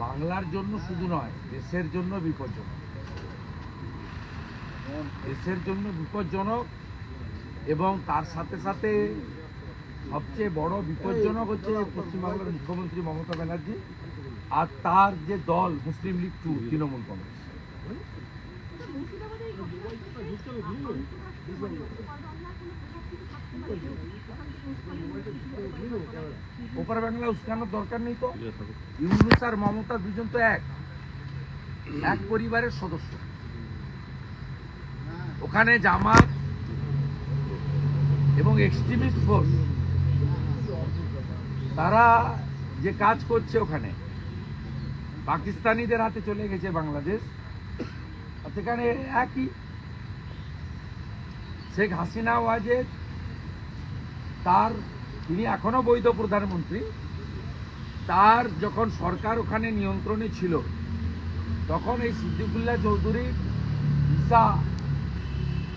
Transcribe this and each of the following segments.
বাংলার জন্য শুধু নয়, দেশের জন্য বিপজ্জনক। দেশের জন্য বিপজ্জনক এবং তার সাথে সাথে সবচেয়ে বড় বিপজ্জনক হচ্ছে পশ্চিমবাংলার মুখ্যমন্ত্রী মমতা ব্যানার্জি আর তার যে দল মুসলিম লীগ 2 তৃণমূল কংগ্রেস। ওপার বাংলা উস্কানোর দরকার নেই তো। ইউনূস আর মমতা দুজন তো এক পরিবারের সদস্য। ওখানে জামাত এবং এক্সট্রিমিস্ট ফোর্স তারা যে কাজ করছে ওখানে পাকিস্তানিদের হাতে চলে গেছে বাংলাদেশ। সেখানে একই শেখ হাসিনা ওয়াজেদ তিনি এখনো বৈধ প্রধানমন্ত্রী। তার যখন সরকার ওখানে নিয়ন্ত্রণে ছিল তখন এই সিদ্দিকুল্লাহ চৌধুরীর ভিসা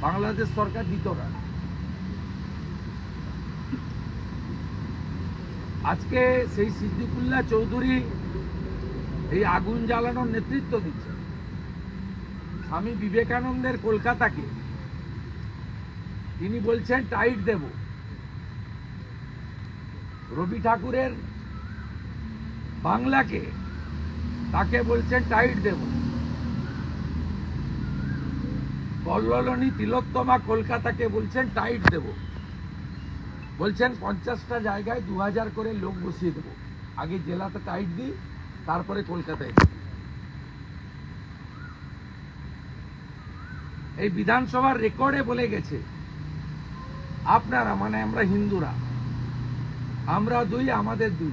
বাংলাদেশ সরকার দিত না। আজকে সেই সিদ্দিকুল্লাহ চৌধুরী এই আগুন জ্বালানোর নেতৃত্ব দিচ্ছে। স্বামী বিবেকানন্দের কলকাতাকে তিনি বলছেন টাইট দেব। রবি ঠাকুরের বাংলাকে তাকে বলছেন টাইট দেব। কল্লোলিনী তিলোত্তমা কলকাতাকে বলছেন টাইট দেব। বলছেন 50টা জায়গায় 2000 করে লোক বসিয়ে দেব। আগে জেলাতে টাইট দিই, তারপরে কলকাতায়। এই বিধানসভার রেকর্ডে বলে গেছে আপনারা মানে আমরা হিন্দুরা, আমরা 2 আমাদের 2,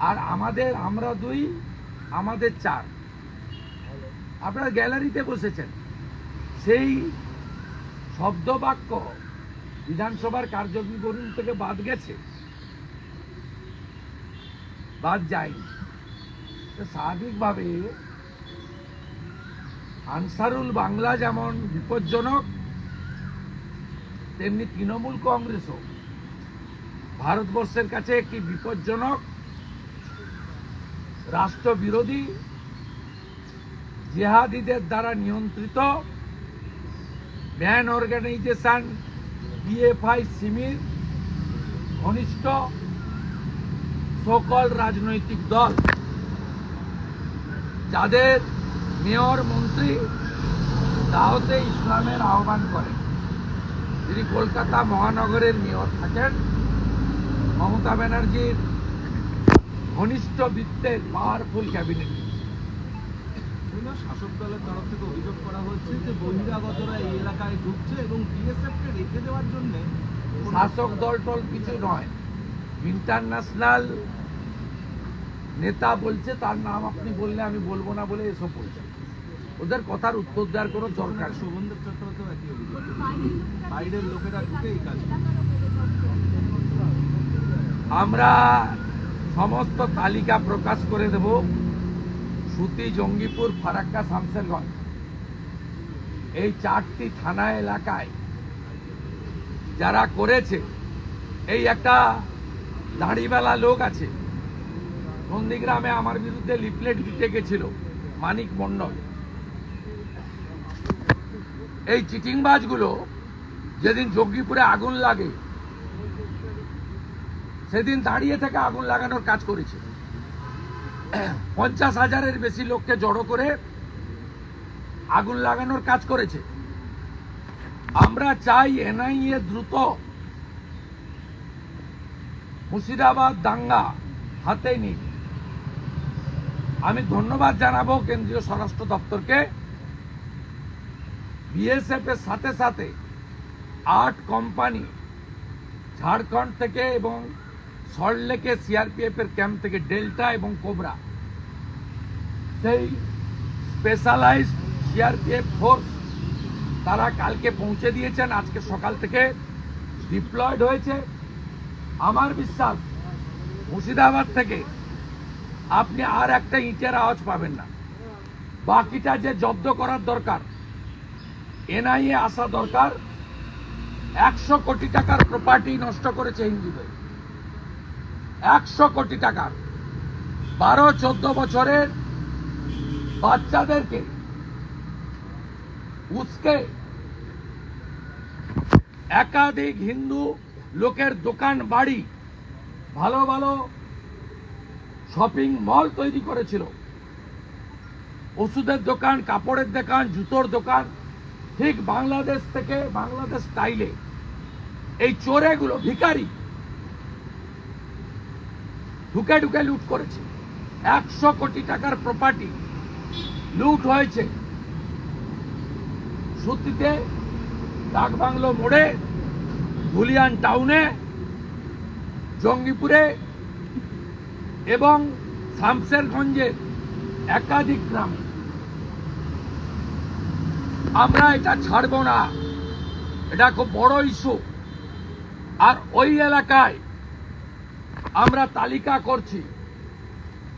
আর আমরা 2 আমাদের 4। আপনারা গ্যালারিতে বসেছেন। সেই শব্দবাক্য বিধানসভার কার্যবিবরণী থেকে বাদ গেছে, বাদ যায়নি। স্বাভাবিকভাবে আনসারুল বাংলা যেমন বিপজ্জনক, তেমনি তৃণমূল কংগ্রেসও ভারতবর্ষের কাছে একটি বিপজ্জনক রাষ্ট্রবিরোধী জেহাদিদের দ্বারা নিয়ন্ত্রিত ম্যান অর্গানাইজেশন পিএফআই সিমির ঘনিষ্ঠ সকল রাজনৈতিক দল, যাদের মেয়র মন্ত্রী দাওয়াতে ইসলামের আহ্বান করেন। যিনি কলকাতা মহানগরের মেয়র থাকেন, মমতা ব্যানার্জির ঘনিষ্ঠ বৃত্তের পাওয়ারফুল ক্যাবিনেট। শাসক দলের তরফ থেকে অভিযোগ করা হচ্ছে যে বহিরাগতরা এই এলাকায় ঢুকছে এবং বিএসএফকে রেখে দেওয়ার জন্য। শাসক দল টল কিছু নয়, ইন্টারন্যাশনাল নেতা বলছে, তার নাম আপনি বললে আমি বলবো না বলে এসব বলছে। ওদের কথার উত্তর দেওয়ার কোনো দরকার। শোভনদেব চট্টোপাধ্যায় একই অভিযোগ, বাইরের লোকেরা ঢুকে এই কাজ। আমরা সমস্ত তালিকা প্রকাশ করে দেব। সুতি, জঙ্গিপুর, ফারাক্কা, শামসেরগঞ্জ এই 4টি থানা এলাকায় যারা করেছে। এই একটা দাড়িওয়ালা লোক আছে নন্দীগ্রামে, আমার বিরুদ্ধে লিফলেট দিতে গেছিল, মানিক মণ্ডল। এই চিটিংবাজগুলো যেদিন জঙ্গিপুরে আগুন লাগে সেদিন দাঁড়িয়ে থেকে আগুন লাগানোর কাজ করেছে। 50,000-এর বেশি লোককে জড়ো করে আগুন লাগানোর কাজ করেছে। আমরা চাই এনআইএ দ্রুত মুর্শিদাবাদ দাঙ্গা হাতে নিক। আমি ধন্যবাদ জানাবো কেন্দ্রীয় স্বরাষ্ট্র দপ্তরকে। বিএসএফ এর সাথে সাথে 8 কোম্পানি ঝাড়খণ্ড থেকে এবং সল্টলেকে সিআরপিএফ এর ক্যাম্প থেকে, ডেল্টা এবং কোবরা, সেই স্পেশালাইজড সিআরপিএফ ফোর্স তারা কালকে পৌঁছে দিয়েছেন। আজকে সকাল থেকে ডিপ্লয়েড হয়েছে। আমার বিশ্বাস মুর্শিদাবাদ থেকে আপনি আর একটা ইটের আওয়াজ পাবেন না। বাকিটা যে জব্দ করার দরকার, এনআইএ আসা দরকার, 100 কোটি টাকার প্রপার্টি নষ্ট করেছে হিন্দুদের। 100 কোটি টাকার 12-14 বছরের বাচ্চাদেরকে উস্কে একাধিক হিন্দু লোকের দোকান বাড়ি, ভালো ভালো শপিং মল তৈরি করেছিল, ওষুধের দোকান, কাপড়ের দোকান, জুতোর দোকান, ঠিক বাংলাদেশ থেকে, বাংলাদেশ স্টাইলে এই চোরেগুলো ভিখারি ঢুকে ঢুকে লুট করেছে। 100 কোটি টাকার প্রপার্টি লুট হয়েছে সুতিতে, ডাকবাংলো মোড়ে, ধুলিয়ান টাউনে, জঙ্গিপুরে এবং শামসেরগঞ্জের একাধিক গ্রামে। আমরা এটা ছাড়ব না, এটা খুব বড় ইস্যু। আর ওই এলাকায় আমরা তালিকা করছি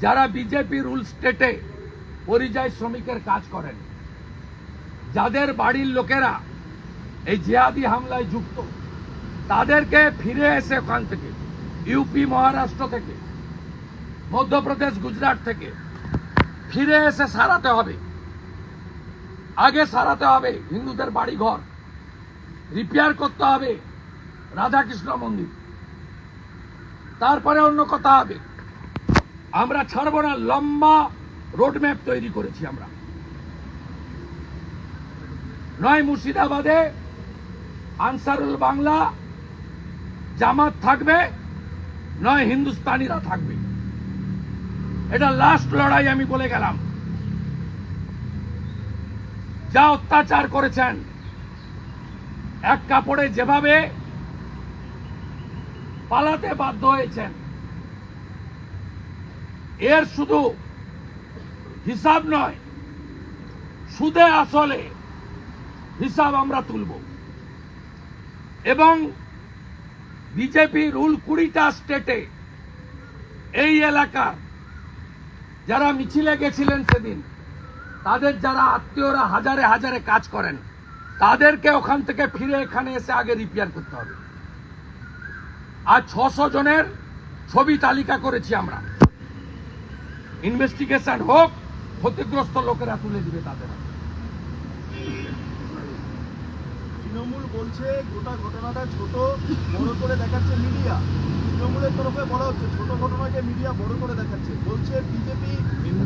যারা বিজেপি রুল স্টেটে পরিযায়ী শ্রমিকের কাজ করেন, যাদের বাড়ির লোকেরা এই জিহাদি হামলায় যুক্ত, তাদেরকে ফিরে এসে ওখান থেকে, ইউপি, মহারাষ্ট্র থেকে, মধ্যপ্রদেশ, গুজরাট থেকে ফিরে এসে সারাতে হবে। আগে সারাতে হবে হিন্দুদের বাড়ি ঘর, রিপেয়ার করতে হবে রাধাকৃষ্ণ মন্দির, তারপরে অন্য কথা হবে। আমরা ছাড়বো না, লম্বা রোডম্যাপ তৈরি করেছি আমরা। নয় মুর্শিদাবাদে আনসারুল বাংলা জামাত থাকবে, নয় হিন্দুস্তানিরা থাকবে। এটা লাস্ট লড়াই, আমি বলে গেলাম। যা অত্যাচার করেছেন, এক কাপড়ে যেভাবে পালাতে বাধ্য হয়েছেন, এর শুধু হিসাব নয়, সুদে আসলে হিসাব আমরা তুলব। এবং বিজেপি রুল 20টা স্টেটে এই এলাকার যারা মিছিলে গেছিলেন সেদিন, তাদের যারা আত্মীয়রা হাজারে হাজারে কাজ করেন, তাদেরকে ওখান থেকে ফিরে এখানে এসে আগে রিপেয়ার করতে হবে। আর 600 জনের ছবি তালিকা করেছি আমরা। ইনভেস্টিগেশন হোক, ক্ষতিগ্রস্ত লোকেরা তুলে দিবে তাদের হাতে। তৃণমূল বলছে গোটা ঘটনাটা ছোট, বড় করে দেখাচ্ছে মিডিয়া। তৃণমূলের তরফে বলা হচ্ছে ছোট ঘটনাকে মিডিয়া বড় করে দেখাচ্ছে, বলছে বিজেপি।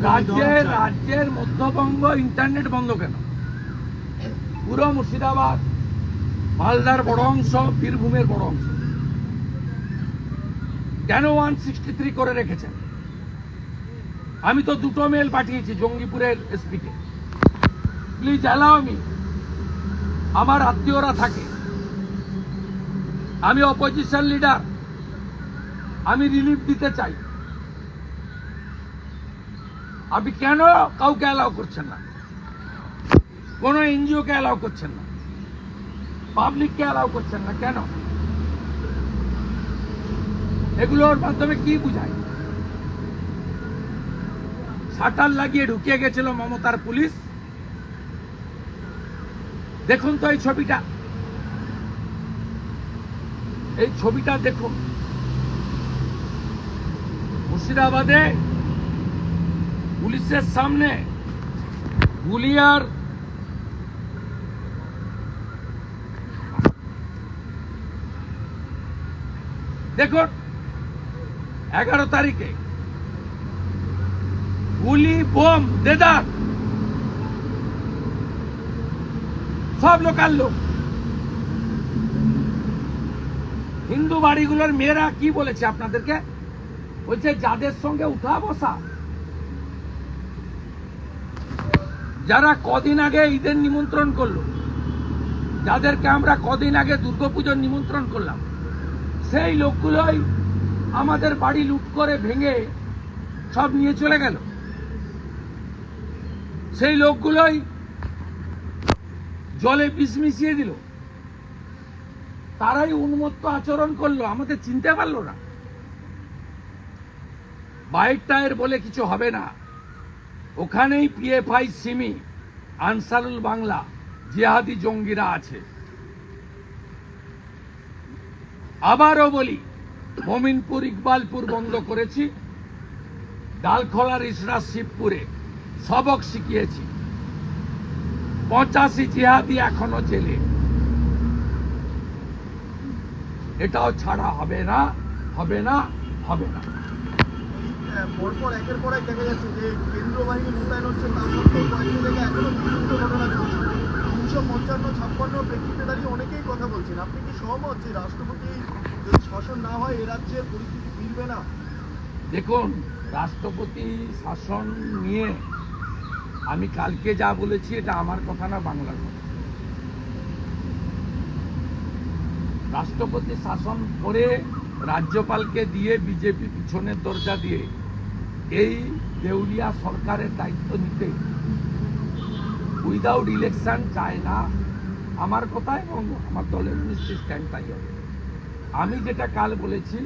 রাজ্যের মধ্যবঙ্গ ইন্টারনেট বন্ধ কেন? পুরো মুর্শিদাবাদ, মালদার বড় অংশ, বীরভূমের বড় অংশ কেন 163 করে রেখেছেন? আমি তো 2টো মেল পাঠিয়েছি জঙ্গিপুরের এসপিকে, প্লিজ অ্যালাউ মি। আমার আত্মীয়রা থাকে, আমি অপোজিশন লিডার, আমি রিলিফ দিতে চাই। আপনি কেন কাউকে অ্যালাউ করছেন না? কোন এনজিওকে অ্যালাউ করছেন না, পাবলিককে অ্যালাউ করছেন না কেন? এগুলোর মাধ্যমে কি বুঝায়? শাটার লাগিয়ে ঢুকিয়ে গেছিল মমতার পুলিশ। দেখুন তো এই ছবিটা, এই ছবিটা দেখুন। মুর্শিদাবাদে পুলিশের সামনে গুলিয়ার দেখুন 11 তারিখে গুলি, বোম, দেদার, সব লোকাল লোক। হিন্দু বাড়িগুলোর মেয়েরা কি বলেছে আপনাদেরকে? বলছে যাদের সঙ্গে উঠা বসা, যারা কদিন আগে ঈদের নিমন্ত্রণ করলো, যাদেরকে আমরা কদিন আগে দুর্গাপুজোর নিমন্ত্রণ করলাম, সেই লোকগুলোই আমাদের বাড়ি লুট করে ভেঙে সব নিয়ে চলে গেল। সেই লোকগুলোই জলে বিষ মিশিয়ে দিল। তারাই উন্মত্ত আচরণ করলো, আমাদের চিনতে পারলো না। বাইক টায়ার বলে কিছু হবে না, ওখানেই পিএফআই, সিমি, আনসারুল বাংলা, জিহাদি জঙ্গিরা আছে। আবারও বলি, মমিনপুর ইকবালপুর বন্ধ করেছি, ডালখোলার ইসরা শিবপুরে সবক শিখিয়েছি। 85 জিহাদি এখনো জেলে, এটাও ছাড়া হবে না, হবে না, হবে না। পরপর একের পর এক দেখা যাচ্ছে যে কেন্দ্রীয় বাহিনী মোতায়েন হচ্ছে, তার সত্ত্বেও কয়েকটি জায়গায় এখনো বিক্ষিপ্ত ঘটনা চলছে। 355-56 প্রেক্ষিতে দাঁড়িয়ে অনেকেই কথা বলছেন। আপনি কি সহমত যে রাষ্ট্রপতি যদি শাসন না হয় এ রাজ্যের পরিস্থিতি ফিরবে না? দেখুন, রাষ্ট্রপতি শাসন নিয়ে আমি কালকে যা বলেছি এটা আমার কথা না, বাংলার কথা। রাষ্ট্রপতি শাসন করে রাজ্যপালকে দিয়ে বিজেপি পিছনের দরজা দিয়ে এই দেউলিয়া সরকারের দায়িত্ব নিতে উইদাউট ইলেকশন চায় না আমার কথা, এবং আমার দলের নিশ্চিত স্ট্যান্ড তাই হবে। আমি যেটা কাল বলেছি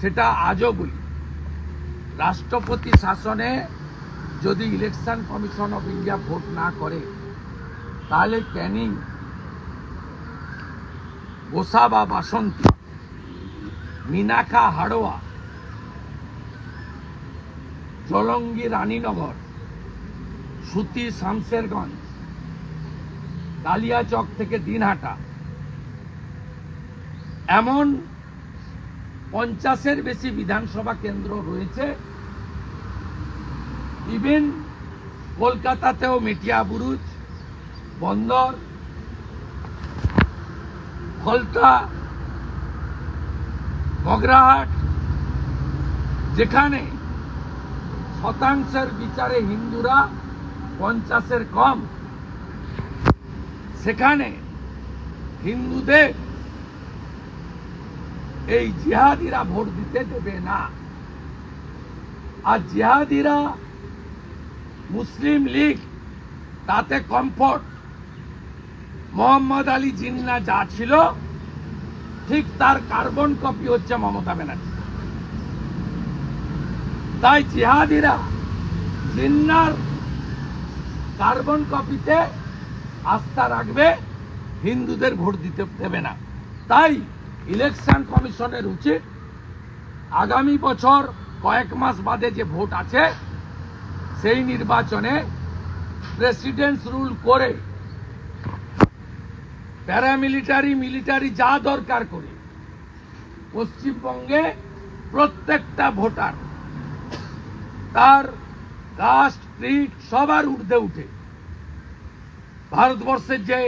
সেটা আজও বলি, রাষ্ট্রপতি শাসনে যদি election commission of India vote না করে, তাহলে ক্যানিং, গোসাবা বাসন্তী, মিনাখা হাড়োয়া, জলঙ্গি রানীনগর, সুতি শামশেরগঞ্জ, কালিয়াচক থেকে দিনহাটা, এমন 50-এর বেশি বিধানসভা কেন্দ্র রয়েছে। ইভেন কলকাতাতেও মেটিয়াবুরুজ, বন্দর, ফলতা, বগরাহাট, যেখানে শতাংশের বিচারে হিন্দুরা 50-এর কম, সেখানে হিন্দুদের এই জিহাদিরা ভোট দিতে দেবে না। আর জিহাদিরা মুসলিম লীগ, তাতে কমফোর্ট। মোহাম্মদ আলী জিন্না যা ছিল ঠিক তার কার্বন কপি হচ্ছে মমতা ব্যানার্জি। তাই জিহাদিরা জিন্নার কার্বন কপিতে আস্থা রাখবে, হিন্দুদের ভোট দিতে দেবে না। তাই ইলেকশন কমিশনের উচিত আগামী বছর কয়েক মাস বাদে যে ভোট আছে সেই নির্বাচনে প্রেসিডেন্টস রুল করে প্যারামিলিটারি, মিলিটারি যা দরকার করে পশ্চিমবঙ্গে প্রত্যেকটা ভোটার তার কাস্ট, ক্রিড সবার ঊর্ধ্বে উঠে ভারতবর্ষের যে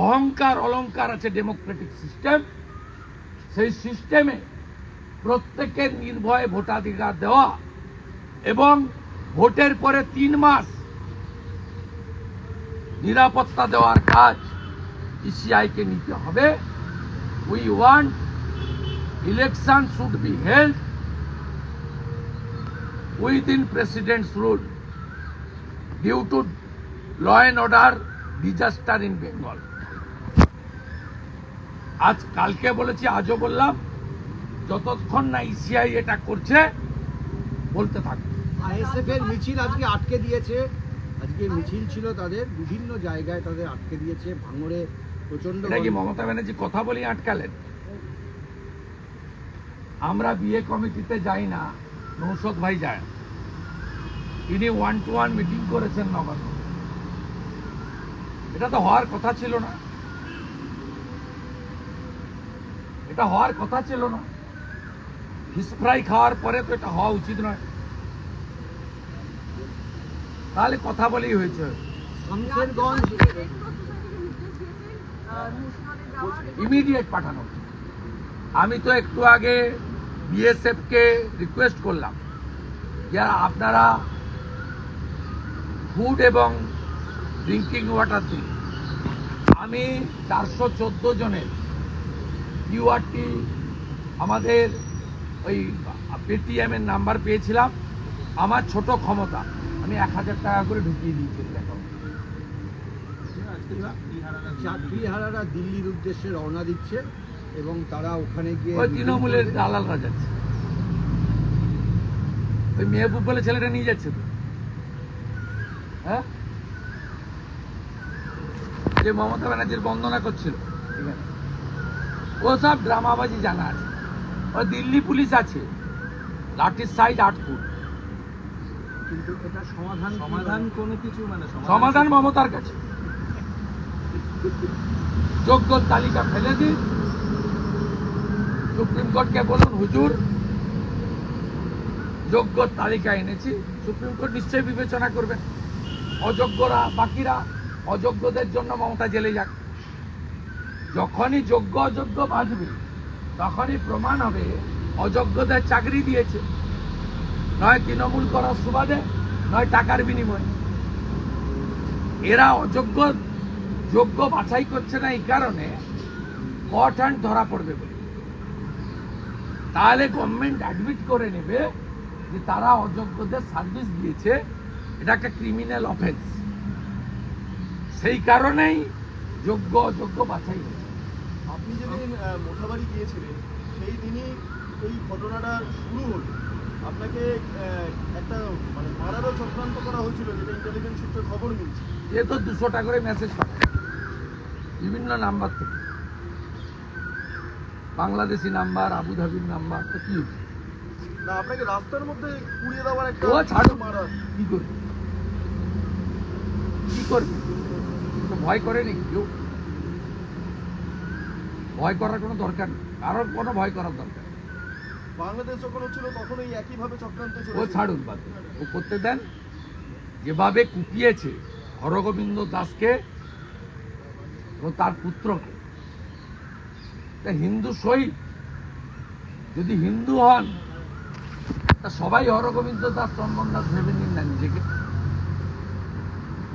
অহংকার অলংকার আছে ডেমোক্রেটিক সিস্টেম, সেই সিস্টেমে প্রত্যেকের নির্ভয়ে ভোটাধিকার দেওয়া এবং ভোটের পরে 3 মাস নিরাপত্তা দেওয়ার কাজ ইসিআইকে নিতে হবে। We want election should be held within president's rule due to law and order disaster in Bengal. আজ কালকে বলেছি, আজও বললাম, যতক্ষণ না ইসিআই এটা করছে বলতে থাকবে। আইএসএফ এর মিছিল আজকে আটকে দিয়েছে। আজকে মিছিল ছিল তাদের, বিভিন্ন জায়গায় তাদের আটকে দিয়েছে। ভাঙড়ে প্রচন্ড। এটা কি মমতা ব্যানার্জি কথা বলি আটকালেন? আমরা বিয়ে কমিটিতে যাই না, নৌশদ ভাই যায়। তিনি 1-to-1 মিটিং করেছেন নবান্ন। এটা তো হওয়ার কথা ছিল না, এটা হওয়ার কথা ছিল না। ফিশ ফ্রাই খাওয়ার পরে তো এটা হওয়া উচিত নয়। তাহলে কথা বলেই হয়েছে। শামশেরগঞ্জ ইমিডিয়েট পাঠানো। আমি তো একটু আগে বিএসএফ কে রিকোয়েস্ট করলাম যে আপনারা ফুড এবং ড্রিঙ্কিং ওয়াটার দিন। আমি 414 জনের কিউআরটি আমাদের ওই পেটিএম এর নাম্বার পেয়েছিলাম। আমার ছোট ক্ষমতা আমি 1000 টাকা করে ঢুকিয়ে দিয়েছিলাম। যাত্রীহারারা দিল্লির উদ্দেশ্যে রওনা দিচ্ছে এবং তারা ওখানে গিয়ে ওই তৃণমূলের দালালরা যাচ্ছে। ওই মেহবুব বলে ছেলেটা নিয়ে যাচ্ছে তো, হ্যাঁ, যে মমতা ব্যানার্জির বন্দনা করছিল, ও সব ড্রামাবাজি জানা আছে। ও দিল্লি পুলিশ আছে, লাঠির সাইজ 8 ফুট। কিন্তু এটা সমাধান কোনো কিছু মানে সমাধান মমতার কাছে। যোগ্য তালিকা ফেলে দিন, সুপ্রিম কোর্টকে বলুন হুজুর যোগ্য তালিকা এনেছি, সুপ্রিম কোর্ট নিশ্চয়ই বিবেচনা করবেন। অযোগ্যরা বাকিরা, অযোগ্যদের জন্য মমতা জেলে যাক। যখনই যোগ্য অযোগ্য বাঁচবে তখনই প্রমাণ হবে অযোগ্যদের চাকরি দিয়েছে, নয় তৃণমূল করার সুবাদে, নয় টাকার বিনিময়ে। এরা অযোগ্য যোগ্য বাছাই করছে না এই কারণে কট হ্যান্ড ধরা পড়বে বলে। তাহলে গভর্নমেন্ট অ্যাডমিট করে নেবে যে তারা অযোগ্যদের সার্ভিস দিয়েছে, এটা একটা ক্রিমিনাল অফেন্স। সেই কারণেই যোগ্য অযোগ্য বাছাই হয়েছে। আপনি যেদিন মোথাবাড়ি গিয়েছিলেন সেই দিনই এই ঘটনাটা শুরু হলো। আপনাকে একটা মানে মারারও চক্রান্ত করা হয়েছিল, যেটা ইন্টেলিজেন্স সূত্রে খবর মিলছে। এ তো 200টা করে মেসেজ পাঠায় বিভিন্ন নাম্বার থেকে, বাংলাদেশি নাম্বার, আবুধাবির নাম্বার। তো কি হচ্ছে? না, আপনাকে রাস্তার মধ্যে পুড়িয়ে দেওয়ার একটা ও ছাড়ো, মারার। কি করবে কি করবে? তো ভয় করেনি কেউ, ভয় করার কোনো দরকার নেই, কারোর কোনো ভয় করার দরকার নেই। বাংলাদেশ যখন হচ্ছিল তখন এই একইভাবে চক্রান্ত ও চলেছিল। ছাড়ুন বাদ, ও করতে দেন। যেভাবে কুপিয়েছে হরগোবিন্দ দাসকে ও তার পুত্রকে, তা হিন্দু শহীদ যদি হিন্দু হন তা সবাই হরগোবিন্দ দাস চন্দন দাস ভেবে নিন না নিজেকে,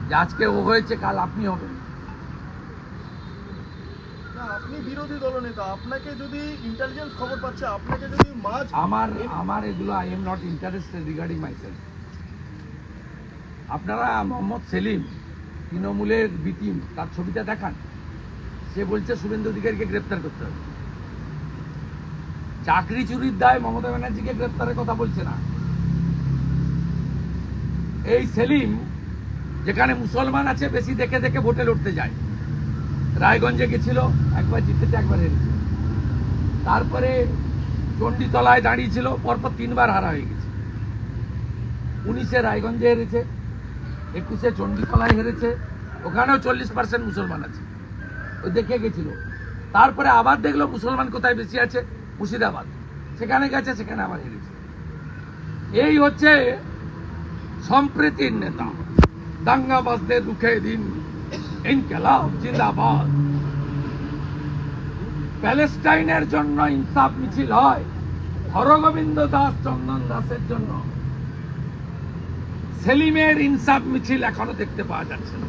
যে আজকে ও হয়েছে কাল আপনি হবেন। না, আপনি বিরোধী দলনেতা, আপনাকে যদি ইন্টেলিজেন্স খবর পাচ্ছে, আপনাকে যদি মাঝ আমার এগুলো I am not interested regarding myself. আপনারা মোহাম্মদ সেলিম তৃণমূলের বিটিম, তার ছবিটা দেখান। সে বলছে শুভেন্দু অধিকারীকে গ্রেপ্তার করতে হবে। চাকরি চুরির দায় মমতা ব্যানার্জিকে গ্রেপ্তারের কথা বলছে না। এই সেলিম যেখানে মুসলমান আছে বেশি দেখে দেখে ভোটে লড়তে যায়। রায়গঞ্জে গেছিল, একবার জিতেছে একবার হেরেছে। তারপরে চণ্ডীতলায় দাঁড়িয়েছিল, পরপর 3বার হারা হয়ে গেছে। 19-এ রায়গঞ্জে হেরেছে, 21-এ চণ্ডীতলায় হেরেছে, ওখানেও 40% মুসলমান আছে, ওই দেখে গেছিল। তারপরে আবার দেখলো মুসলমান কোথায় বেশি আছে, মুর্শিদাবাদ, সেখানে গেছে, সেখানে আবার হেরেছে। এই হচ্ছে সম্প্রীতির নেতা। দাঙ্গাবাজদের রুখে দিন, ইনকিলাব জিন্দাবাদ। প্যালেস্টাইনের জন্য ইনসাফ মিছিল হয়, হরগোবিন্দ দাস চন্দন দাসের জন্য সেলিমের ইনসাফ মিছিল এখনো দেখতে পাওয়া যাচ্ছে না।